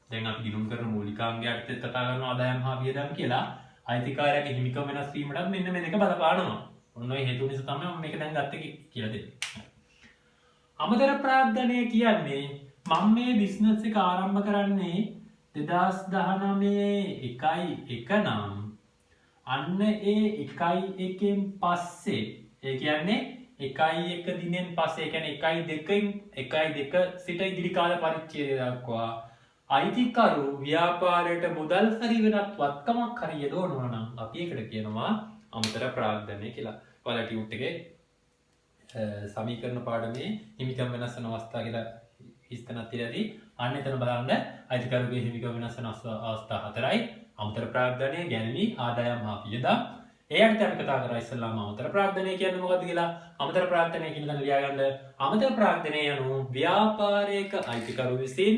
දැන් අපි ගිණුම් කරන මූලිකාංගයත් කතා කරනවා ආදායම් හා වියදම් කියලා. අයිතිකාරයාගේ හිමිකම වෙනස් වීමටත් මෙන්න මේ දෙක බලපානවා. ඔන්න ඔය හේතු නිසා තමයි මම මේක දැන් ගත්තේ කියලා දෙන්නේ. අමතර ප්‍රාර්ථනය කියන්නේ මම මේ බිස්නස් එක ආරම්භ කරන්නේ 2019 නම් අන්න ඒ 1/1 පස්සේ ඒ කියන්නේ 1/1 දිනෙන් පස්සේ ඒ කියන්නේ 1/2 සිට ඉදිරි කාල පරිච්ඡේදය දක්වා අයිතිකරු ව්‍යාපාරයට මුදල් හරි වෙනත් වත්කමක් හරි යොදවනවා නම් අපි ඒකට කියනවා අමතර ප්‍රාර්ථනය කියලා. ඔයාලා ටියුට් එකේ සමීකරණ පාඩමේ හිමිකම් වෙනස් වෙන අවස්ථා කියලා හිස්තනක් තියලාදී අන්න එතන බලන්න අයිතිකරුගේ හිමිකම් වෙනස් වෙන අවස්ථා 4යි. අමතර ප්‍රාර්ථනය, ගැනීම, ආදායම් හා වියදම්. ඒකට අපි කතා කරා ඉස්සෙල්ලාම අමතර ප්‍රාර්ථනය කියන්නේ මොකක්ද කියලා. අමතර ප්‍රාර්ථනය කියන දන ලියාගන්න. අමතර ප්‍රාර්ථනය යනු ව්‍යාපාරයක අයිතිකරු විසින්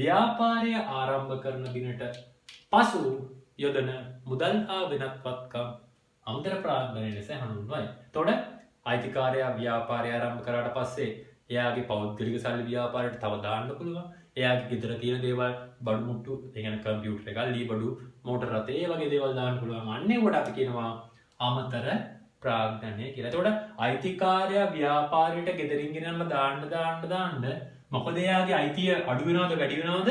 ව්‍යාපාරය ආරම්භ කරන දිනට පසු යොදන මුදල් හා වෙනත් වත්කම් අමතර ප්‍රාර්ථනය ලෙස හඳුන්වයි. එතකොට අයිතිකාරයා ව්‍යාපාරය ආරම්භ කරාට පස්සේ එයාගේ පෞද්ගලික සල්ලි ව්‍යාපාරයට තව දාන්න පුළුවන්. එයාගේ ගෙදර තියෙන දේවල් බඩු මුට්ටු, ඒ කියන්නේ කම්පියුටර් එක, ලී බඩු, මෝටර රථ, ඒ වගේ දේවල් දාන්න පුළුවන්. අන්න ඒකට අපි කියනවා අමතර ප්‍රාග්ධනය කියලා. එතකොට අයිතිකාරයා ව්‍යාපාරයට ගෙදරින් ගෙනල්ලා දාන්න මොකද එයාගේ අයිතිය අඩු වෙනවද වැඩි වෙනවද?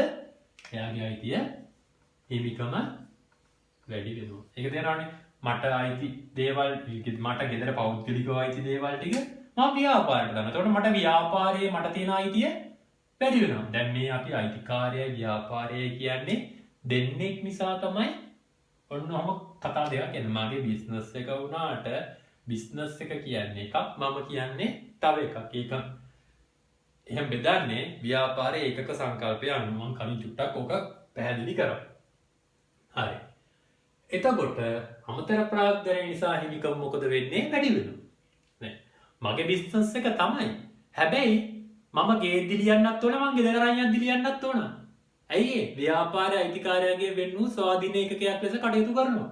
එයාගේ අයිතිය හිමිකම වැඩි වෙනවා. ඒක තේරෙනවනේ. මට අයිති දේවල් මට ගෙදර පෞද්ගලිකව අයිති දේවල් ටික මම ව්‍යාපාරයට දානවා. එතකොට මට ව්‍යාපාරයේ මට තියෙන අයිතිය වැඩි වෙනවා. දැන් මේ අපි අයිතිකාරයයි ව්‍යාපාරයයි කියන්නේ දෙන්නෙක් නිසා තමයි ඔන්නම කතා දෙකක් කියන්නේ. මගේ බිස්නස් එක වුණාට බිස්නස් එක කියන්නේ එකක් මම කියන්නේ තව එකක්. ඒක එහෙම බෙදන්නේ ව්‍යාපාරයේ ඒකක සංකල්පය අනුව. මම කලින් චුට්ටක් ඕක පැහැදිලි කරා. හරි. එතකොට අමතර ප්‍රාග්ධනය නිසා හිමිකම මොකද වෙන්නේ? වැඩි වෙනවා. නේ. මගේ බිස්නස් එක තමයි. හැබැයි මම ගේ දිලියන්නත් ඕන, මං ගෙදර අයියන් දිලියන්නත් ඕන. ඇයි ඒ? ව්‍යාපාර අයිතිකාරයාගේ වෙන්න වූ ස්වාධීන ඒකකයක් ලෙස කටයුතු කරනවා.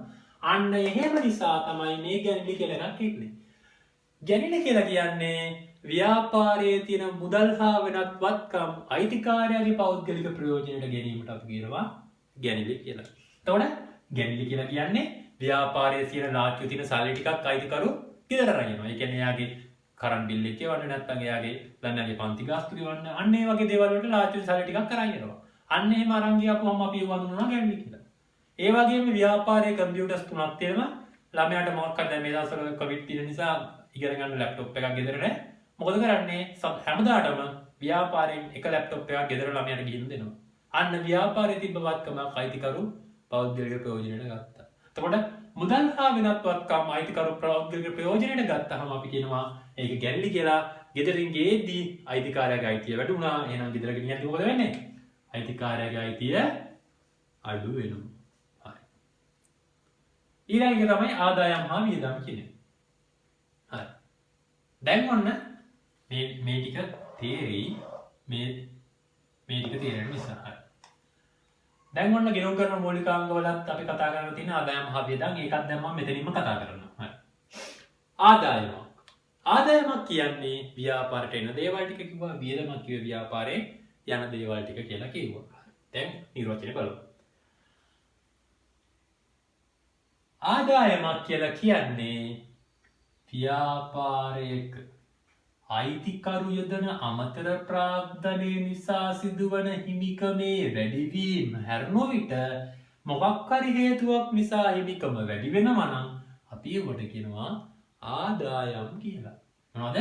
අන්න එහෙම නිසා තමයි මේ ගැනිලි කියලා එකක් ඉන්නේ. ගැනිලි කියලා කියන්නේ ව්‍යාපාරයේ තියෙන මුදල් හා වෙනත් වත්කම් අයිතිකාරයාගේ පෞද්ගලික ප්‍රයෝජනයට ගැනීමට අපි කියනවා ගැනිලි කියලා. එතකොට ගැනිලි කියලා කියන්නේ ව්‍යාපාරයේ තියෙන ලාච්චු තියෙන සල්ලි ටිකක් අයිතිකරු ගෙදර අරගෙනවා. ඒ කියන්නේ එයාගේ කරන් බිල් එක ගෙවන්න නැත්නම් එයාගේ ළමයාගේ පන්ති ගාස්තු ගෙවන්න අන්න ඒ වගේ දේවල් වලට ලාච්චු සල්ලි ටිකක් අරන් යනවා. අන්න එහෙම අරන් ගියාපුවම අපි ඒව වඳුනනවා ගැනිලි කියලා. ඒ වගේම ව්‍යාපාරයේ කම්පියුටර්ස් තුනක් තියෙනවා. ළමයාට මොකක් හරි දැන් මේ දවස්වල කොවිඩ් තියෙන නිසා ඉගෙන ගන්න ලැප්ටොප් එකක් ගෙදර නැහැ. මොකද කරන්නේ? හැමදාටම ව්‍යාපාරයෙන් එක ලැප්ටොප් එකක් ගෙදර ළමයාට ගිහින් දෙනවා. අන්න ව්‍යාපාරයේ තිබ්බ වත්කමක් අයිතිකරු පෞද්ගලික ප්‍රයෝජනයට ගත්තා. එතකොට මුදල් හා වෙනත් වත්කම් අයිතිකරු පෞද්ගලික ප්‍රයෝජනයට ගත්තාම අපි කියනවා ඒක ගැනිලි කියලා. ගෙදරින් ගේද්දී අයිතිකාරයාගේ අයිතිය වැඩි වුණා. එහෙනම් ගෙදර ගෙනියද්දී මොකද වෙන්නේ? අයිතිකාරයාගේ අයිතිය අඩු වෙනවා. හරි. ඊළඟ එක තමයි ආදායම් හා වියදම් කියන්නේ. හරි. දැන් ඔන්න මේ ටික තේරෙයි මේ ටික තේරෙන්න නිසා. හරි. දැන් ඔන්න ගෙනුම් කරන මූලිකාංගවලත් අපි කතා කරලා තියෙන ආදායම් හා වියදම් ඒකත් දැන් මම මෙතනින්ම කතා කරනවා. හරි. ආදායමක් කියන්නේ ව්‍යාපාරයට එන දේවල් ටික කිව්වා. වියදමක් කිව්වේ ව්‍යාපාරේ යන දේවල් ටික කියලා කිව්වා. දැන් නිර්වචනය බලමු. ආදායමක් කියලා කියන්නේ ව්‍යාපාරයක අයිතිකරු යොදන අමතර ප්‍රාග්ධනය නිසා සිදුවන හිමිකමේ වැඩිවීම හැරුණු විට මොකක් හරි හේතුවක් නිසා හිමිකම වැඩි වෙනවා නම් අපි ඒකට කියනවා ආදායම් කියලා. මොනවද?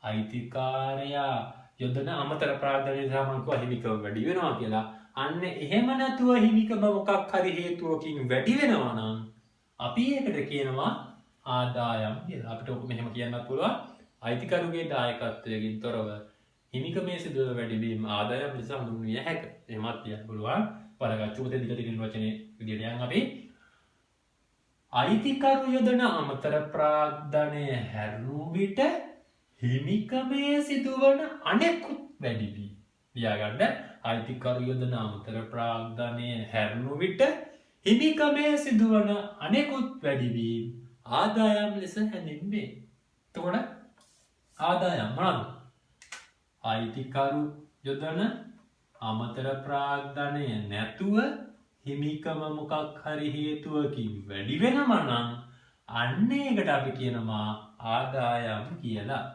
අයිතිකාරයා යොදන අමතර ප්‍රාග්ධනය නිසා මම කිව්වා හිමිකම වැඩි වෙනවා කියලා. අන්න එහෙම නැතුව හිමිකම මොකක් හරි හේතුවකින් වැඩි වෙනවා නම් අපි ඒකට කියනවා ආදායම් කියලා. අපිට ඔක මෙහෙම කියන්නත් පුළුවන්. අයිතිකරුගේ දායකත්වයෙන් තොරව හිමිකමේ සිදුවන වැඩිවීම ආදායම් ලෙස හඳුන්විය හැක. එහෙමත් කියන්න පුළුවන්. බලගත්තු උදේ දිගට තියෙන වචනේ විදියට යන් අපි අයිතිකරු යොදන අමතර ප්‍රාග්ධනය හැරුණු විට හිමිකමේ සිදුවන අනෙකුත් වැඩිවීම. ලියාගන්න. අයිතිකරු යොදන අමතර ප්‍රාග්ධනය හැරුණු විට හිමිකමේ සිදුවන අනෙකුත් වැඩිවීම ආදායම් ලෙස හැඳින්වේ. එතකොට ආදායම් මොනවාද? අයිතිකරු යොදන අමතර ප්‍රාග්ධනය නැතුව හිමිකම මොකක් හරි හේතුවකින් වැඩි වෙනවා නම් අන්න ඒකට අපි කියනවා ආදායම් කියලා.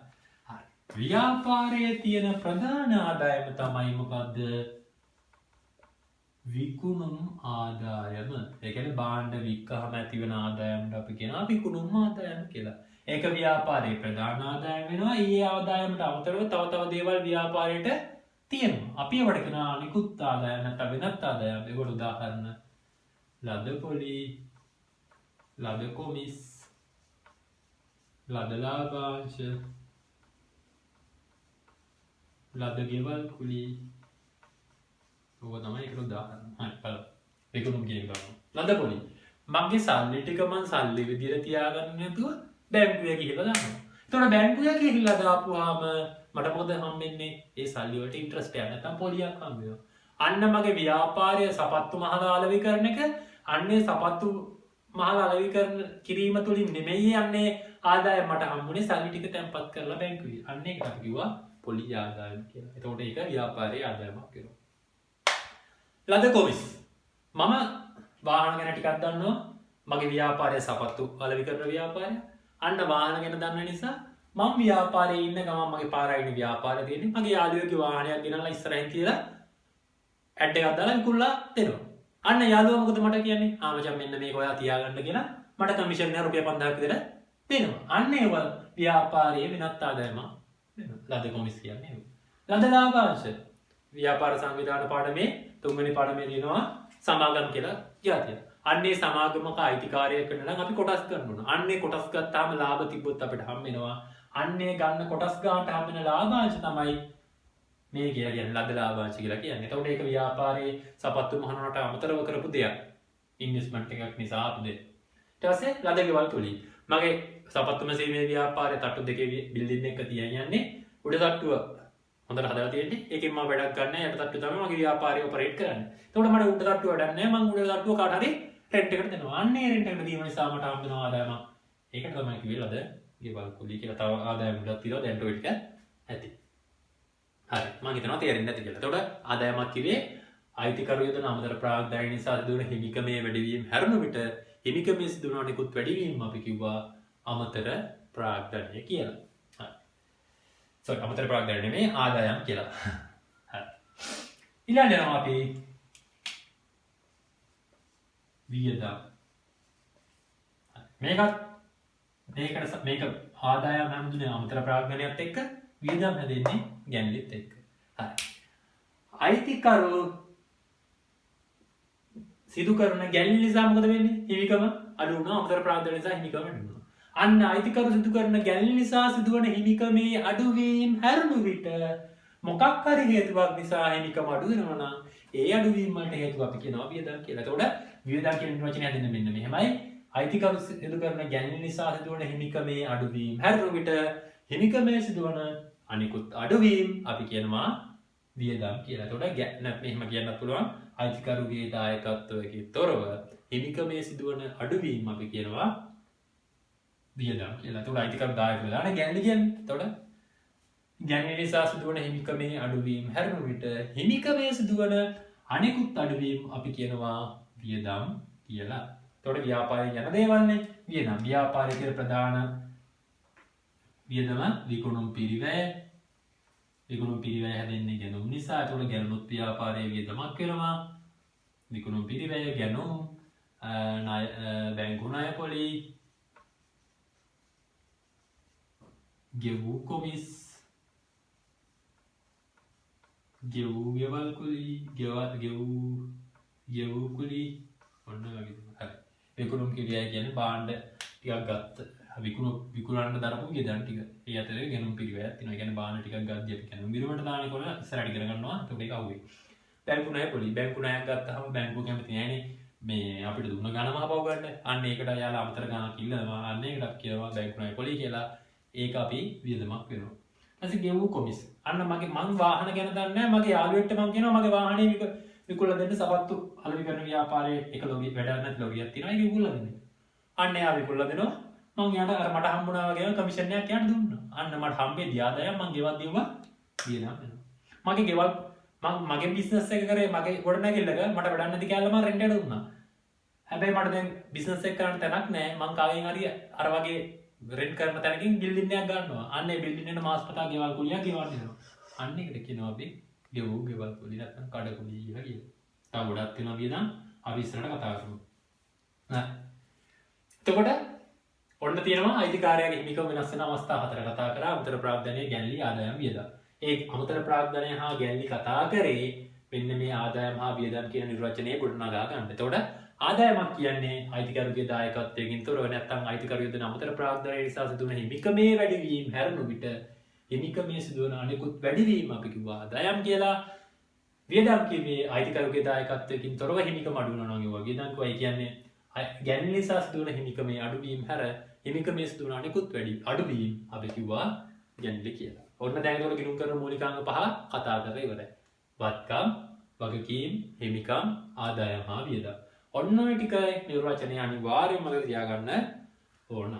ව්‍යාපාරයේ තියෙන ප්‍රධාන ආදායම තමයි මොකද්ද? විකුණුම් ආදායම. ඒ කියන්නේ භාණ්ඩ වික්කහම ඇතිවන ආදායමට අපි කියනවා විකුණුම් ආදායම කියලා. ඒක ව්‍යාපාරයේ ප්‍රධාන ආදායම වෙනවා. ඊයේ ආදායමට අමතරව තව දේවල් ව්‍යාපාරයට තියෙනවා. අපි ඒවට කියනවා අනිකුත් ආදායම නැත්නම් වෙනත් ආදායම. ඒකට උදාහරණ ලද පොලි, ලද කොමිස්, ලද ලාභාංශ, ලද ගෙවල් කුලි. ඕක තමයි ඒකට උදාහරණ. හරි බලමු. විකුණුම් කියන එක. ලද පොලි. මගේ සල්ලි ටික මං සල්ලි විදියට තියාගන්න නැතුව බැංකුවේ ගිහිල්ලා දානවා. එතකොට බැංකුවේ ගිහිල්ලා දාපුවාම මට මොකද හම්බෙන්නේ? ඒ සල්ලි වලට ඉන්ට්‍රස්ට් එක නැත්නම් පොලියක් හම්බ වෙනවා. අන්න මගේ ව්‍යාපාරය සපත්තු මහල අලෙවි කරන එක අන්නේ සපත්තු මහල අලෙවි කිරීම තුලින් නෙමෙයි යන්නේ ආදායම මට හම්බුනේ සල්ලි ටික තැන්පත් කරලා බැංකුවේ. අන්න ඒකට අපි කිව්වා පොලි ආදායම කියලා. එතකොට ඒක ව්‍යාපාරයේ ආදායමක් වෙනවා. ලද කොමිස්. මම වාහන ගැන ටිකක් දන්නවා. මගේ ව්‍යාපාරය සපත්තු අලෙවි කරන ව්යාපාරය. අන්න වාහන ගැන දන්න නිසා මම ව්‍යාපාරයේ ඉන්න ගමන් මගේ පාරයින ව්‍යාපාරය තියෙන්නේ මගේ යාළුවෙකුගේ වාහනයක් ගෙනල්ලා ඉස්සරහින් තියලා ඇඩ් එකක් දාලා විකුණලා දෙනවා. අන්න යාළුවා මොකද මට කියන්නේ? මචං මෙන්න මේක ඔයා තියාගන්න කියලා මට කමිෂන් එක රුපියල් 5000ක් විතර දෙනවා. අන්න ඒව ව්‍යාපාරයේ වෙනත් ආදායමක් වෙනවා. ලද කොමිස් කියන්නේ. ලද ලාභාංශ ව්‍යාපාර සංවිධාන පාඩමේ 3 වෙනි පාඩමේ තියෙනවා සමාගම් කියලා જાතිය. අන්නේ සමාගමක අයිතිකාරයෙක් වෙන්න නම් අපි කොටස් ගන්න ඕන. අන්නේ කොටස් ගත්තාම ලාභ තිබ්බොත් අපිට හම් වෙනවා. අන්නේ ගන්න කොටස් ගන්නට හම් වෙන ලාභාංශ තමයි මේ කියන්නේ ලද ලාභාංශ කියලා කියන්නේ. එතකොට ඒක ව්‍යාපාරයේ සපත්තු මහනනට අමතරව කරපු දෙයක්. ඉන්වෙස්ට්මන්ට් එකක් නිසා ආපු දෙයක්. ඊට පස්සේ ලද ගෙවල් තුලින් මගේ සපත්තු මැසීමේ ව්‍යාපාරයේ තට්ටු දෙකේ බිල්ඩින් එක තියන්නේ උඩ තට්ටුව හොඳට හදලා තියෙන්නේ. ඒකෙන් මම වැඩක් ගන්න යට තට්ටුව තමයි මගේ ව්යාපාරය ඔපරේට් කරන්නේ. එතකොට මට උඩ තට්ටුව වැඩක් නැහැ. මම උඩ තට්ටුව කාට හරි රෙන්ට් එකට දෙනවා. අන්නේ රෙන්ට් එකට දීම නිසා මට හම්බ වෙන ආදායමක්. ඒකට තමයි කිව්වේ ලද ගෙවල් කුලී කියලා. තව ආදායම් ගොඩක් තියෙනවා. දැන් ඔය ටික ඇති. හරි. මම හිතනවා තේරෙන්නේ නැති කියලා. එතකොට ආදායමක් කිව්වේ අයිතිකරු යොදන අමතර ප්‍රාග්ධනය නිසා සිදුවන හිමිකමේ වැඩිවීම හැරුණු විට හිමිකමේ සිදුවන අනෙකුත් වැඩිවීම අපි කිව්වා අමතර ප්‍රාග්ධනය කියලා. හරි. සෝරි අමතර ප්‍රාග්ධනය නෙමෙයි ආදායම් කියලා. හරි. ඊළඟට යනවා අපි වියදම්. මේක ආදායම් හැමදෙන්නේ අමතර ප්‍රාග්ධනයත් එක්ක වියදම් හැදෙන්නේ ගැන්ලිත් එක්ක. හරි. අයිතිකරු සිදු කරන ගැන්ලි නිසා මොකද වෙන්නේ? හිමිකම අඩු වුණා. අමතර ප්‍රාග්ධනය නිසා හිමිකම අඩු වුණා. අන්න අයිතිකරු සිදු කරන ගැන්ලි නිසා සිදුවන හිමිකමේ අඩුවීම හැරුණු විට මොකක් හරි හේතුවක් නිසා හිමිකම අඩු වෙනවා නම් ඒ අඩුවීම වලට හේතුව අපි කියනවා වියදම් කියලා. එතකොට වියදම් කියන වචනේ හැදෙන්නේ මෙන්න මෙහෙමයි. අයිතිකරු සිදු කරන ගැන්ලි නිසා සිදුවන හිමිකමේ අඩුවීම හැරුණු විට හිමිකමේ සිදුවන අනිකුත් අඩුවීම අපි කියනවා වියදම් කියලා. එතකොට මෙහෙම කියන්නත් පුළුවන් අයිතිකරුගේ දායකත්වයකින් තොරව හිමිකමේ සිදුවන අඩුවීම අපි කියනවා වියදම් කියලා. එතකොට අයිතිකරු දායකව දාන ගැන්ලි කියන්නේ. එතකොට ගැන්ලි නිසා සිදුවන හිමිකමේ අඩුවීම හැරුණු විට හිමිකමේ සිදුවන අනිකුත් අඩුවීම අපි කියනවා වියදම් කියලා. එතකොට ව්‍යාපාරයෙන් යන දේවල්නේ වියදම්. ව්‍යාපාරික ප්‍රධාන වියදම විකුණුම් පිරිවැය. විකුණුම් පිරිවැය හැදෙන්නේ ගැනුම් නිසා. එතකොට ගැනුම්ත් ව්‍යාපාරයේ වියදමක් වෙනවා. විකුණුම් පිරිවැය ගැනුම් බැංකු ණය පොලි ගෙවූ කොමිස් ගෙවූ ගෙවල් කුලි ගෙවූ කුලි ඔන්න වගේ. හරි. විකුණුම් පිරිවැය කියන්නේ භාණ්ඩ ටිකක් ගත්ත විකුණන්න දරපු ගෙදන් ටික. ඒ අතරේ ගැනුම් පිරිවැයක් තියෙනවා. ඒ කියන්නේ භාණ්ඩ ටිකක් ගද්දී අපි ගැනුම් බිරුමට දානකොට ඉස්සරහට ඉගෙන ගන්නවා. එතකොට ඒක අහුවේ. බැංකු ණය පොලි බැංකු ණයක් ගත්තාම බැංකුව කැමති නෑනේ මේ අපිට දුන්න ගණම හපව ගන්න. අන්න ඒකට යාලා අමතර ගණනක් ඉල්ලනවා. අන්න ඒකට කියනවා බැංකු ණය පොලි කියලා. ඒක අපි වියදමක් වෙනවා. ඊපස්සේ ගෙවූ කොමිස්. අන්න මං වාහන ගැන දන්නේ නැහැ. මගේ යාළුවෙක්ට මං කියනවා මගේ වාහනේ විකුණලා දෙන්න සපත්තු අලෙවි කරන ව්‍යාපාරයේ එක ලොබි වැඩක් නැති ලොබියක් තියෙනවා. ඒක විකුණලා දෙන්න. අන්න එයා විකුණලා දෙනවා. මං යාට අර මට හම්බුණා වගේම කමිෂන් එකක් යන්න දුන්නා. අන්න මට හම්බෙද්දී ආදායම් මං ගෙවක් දීුවා වියදම් වෙනවා. මගේ ගෙවල් මගේ බිස්නස් එක කරේ මගේ ගොඩනැගිල්ලක මට වැඩක් නැති කැලේ මම රෙන්ට් එකට දුන්නා. හැබැයි මට දැන් බිස්නස් එක කරන්න තැනක් නැහැ. මං කාගෙන් හරි අර වගේ රෙන්ට් කරන තැනකින් බිල්ඩින් එකක් ගන්නවා. අන්න ඒ බිල්ඩින් එකට මාස්පතා ගෙවල් කුලියක් ගෙවන්න දෙනවා. අන්න ඒකට කියනවා අපි ගෙවූ ගෙවල් කුලිය නැත්නම් කඩ කුලිය කියලා කියනවා. තව ගොඩක් තියෙනවා වියදම් අපි ඉස්සරහට කතා කරමු. එතකොට ඔන්න තියෙනවා අයිතිකාරයාගේ හිමිකම වෙනස් වෙන අවස්ථා හතර කතා කරා. අමතර ප්‍රාග්ධනය ගැන්ලි ආදායම් වියදම්. ඒ අමතර ප්‍රාග්ධනය හා ගැන්ලි කතා කරේ මෙන්න මේ ආදායම් හා වියදම් කියන නිර්වචනය ගොඩනගා ගන්න. එතකොට ආදායමක් කියන්නේ අයිතිකරුගේ දායකත්වයෙන් තොරව නැත්නම් අයිතිකරු යොදන අමතර ප්‍රාග්ධනය නිසා සිදුවන හිමිකමේ වැඩිවීම හැරුණු විට හිමිකමේ සිදුවන අනෙකුත් වැඩිවීම අපි කිව්වා ආදායම් කියලා. වියදම් කිව්වේ අයිතිකරුගේ දායකත්වයෙන් තොරව හිමිකම අඩු වෙනවා නම් ඒ වගේ වියදම් කොයි කියන්නේ ගැන්ලි නිසා සිදුවන හිමිකමේ අඩුවීම හැර හිමිකමේ සිදුවන අනෙකුත් අඩුවීම අපි කිව්වා ගැන්ලි කියලා. ඔන්න දැන් ඒකට ගිණුම් කරන මූලිකාංග පහ කතා කරලා ඉවරයි. වත්කම්, වගකීම්, හිමිකම්, ආදායම් හා වියදම්. ඔන්න ඔය ටික නිර්වචනය අනිවාර්යයෙන්ම මතක තියාගන්න ඕන.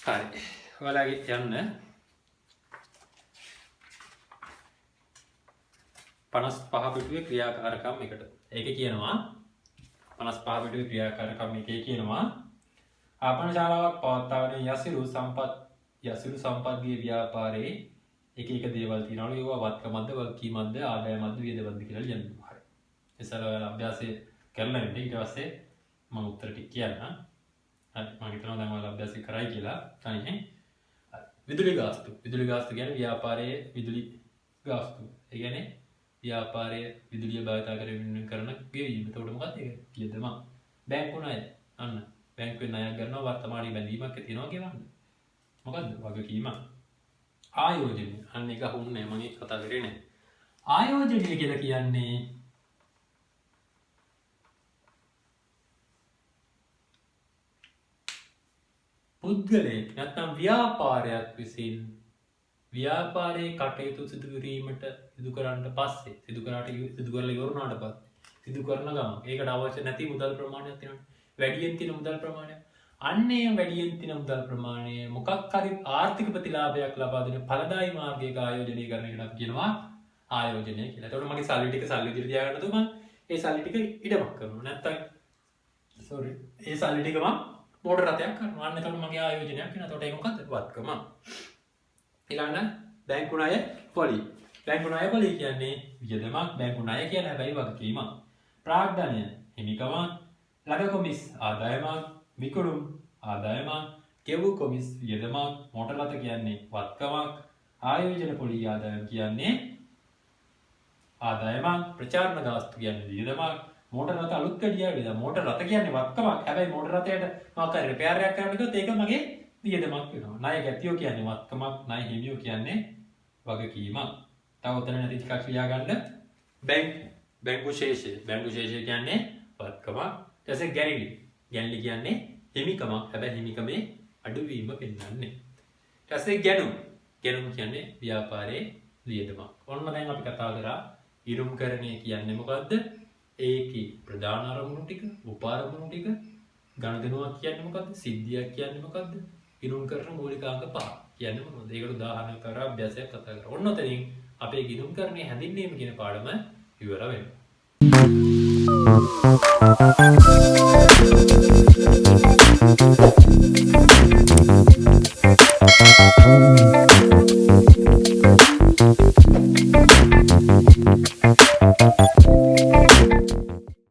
හරි. ඔයාලගේ යන්න 55 පිටුවේ ක්‍රියාකාරකම් එකට. ඒක කියනවා 55 පිටුවේ ක්‍රියාකාරකම් එකේ කියනවා ආපන ශාලාවක් පවත්වාගෙන යසිරු සම්පත්ගේ ව්‍යාපාරයේ එක එක දේවල් තියෙනවලු. ඒවා වත්කමක්ද වගකීමක්ද ආදායමක්ද වියදමක්ද කියලා ලියන්න. හරි. ඉස්සර අභ්‍යාසය කරලා ඉන්න ඊට පස්සේ මම උත්තර ටික කියන්න. හරි. මම හිතනවා දැන් ඔයාලා අභ්‍යාසය කරයි කියලා. තනියෙන්. විදුලි ගාස්තු. විදුලි ගාස්තු කියන්නේ ව්‍යාපාරයේ විදුලි ගාස්තු. ඒ කියන්නේ ව්‍යාපාරයේ විදුලිය භාවිත කරන ගෙවීම. එතකොට මොකක්ද ඒක? වියදම. බැංකු ණය. අන්න. බැංකුවෙන් ණයක් ගන්නවා වර්තමානයේ බැඳීමක් ඇති වෙනවා කියවන්න. මොකද්ද? වගකීම. ආයෝජනය. අන්න එක හුන්නේ මම ඒක කතා කරේ නෑ. ආයෝජනය කියලා කියන්නේ පුද්ගලයෙක් නැත්නම් ව්‍යාපාරයක් විසින් ව්‍යාපාරයේ කටයුතු සිදු කිරීමට සිදු කරාට පස්සේ සිදු කරලා ඉවරුනාට පස්සේ සිදු කරන ගමන් ඒකට අවශ්‍ය නැති මුදල් ප්‍රමාණයක් තියෙනවා. වැඩියෙන් තියෙන මුදල් ප්‍රමාණය. අන්න ඒ වැඩියෙන් තියෙන මුදල් ප්‍රමාණය මොකක් හරි ආර්ථික ප්‍රතිලාභයක් ලබා දෙන ඵලදායී මාර්ගයක ආයෝජනය කරන එකට අපි කියනවා ආයෝජනය කියලා. එතකොට මගේ සල්ලි ටික සල්ලි විදිහට තියාගන්න දුමන් ඒ සල්ලි ටික ඉඩමක් කරනවා. නැත්තම් ඒ සල්ලි ටික මම මෝටර රථයක් කරනවා. අන්න එතකොට මගේ ආයෝජනයක් වෙනවා. එතකොට ඒක මොකද්ද? වත්කම. ඊළඟ බැංකු ණය පොලි. බැංකු ණය පොලි කියන්නේ වියදමක්. බැංකු ණය කියන්නේ හැබැයි වගකීමක්. ප්‍රාග්ධනය හිමිකම. ළඟ කොමිස් ආදායමක්. විකුණුම් ආදායමක්. කෙවු කොමිස් වියදමක්. මෝටර රථ කියන්නේ වත්කමක්. ආයෝජන පොලි ආදායම කියන්නේ ආදායමක්. ප්‍රචාරණ ගාස්තු කියන්නේ වියදමක්. මෝටර රථ අලුත් කඩියා වේද මෝටර රථ කියන්නේ වත්කමක්. හැබැයි මෝටර රථයට මොකක් හරි රිපෙයාර් එකක් කරන්න ගියොත් ඒක මගේ වියදමක් වෙනවා. ණය ගැතියෝ කියන්නේ වත්කමක්. ණය හිමියෝ කියන්නේ වගකීමක්. තව උතන නැති ටිකක් ලියා ගන්න. බැංකු ශේෂය. බැංකු ශේෂය කියන්නේ වත්කමක්. ඊට පස්සේ ගැරිලි. ගැරිලි කියන්නේ හිමිකමක්. හැබැයි හිමිකමේ අඩුවීම පෙන්වන්නේ. ඊට පස්සේ ගැනුම්. ගැනුම් කියන්නේ ව්‍යාපාරයේ වියදමක්. ඔන්න දැන් අපි කතා කරා ඉරුම්කරණය කියන්නේ මොකද්ද? ඒකේ ප්‍රධාන අරමුණු ටික, උපාරමුණු ටික, ගණදෙනුවක් කියන්නේ මොකද්ද? සිද්ධියක් කියන්නේ මොකද්ද? ගිණුම් කරන මූලිකාංග 5 කියන්නේ මොනවද? ඒකට උදාහරණ කරලා අභ්‍යාසයක් කතා කරා. ඔන්න ඔතනින් අපේ ගිණුම් කරන්නේ හැඳින්වීම කියන පාඩම ඉවර වෙනවා.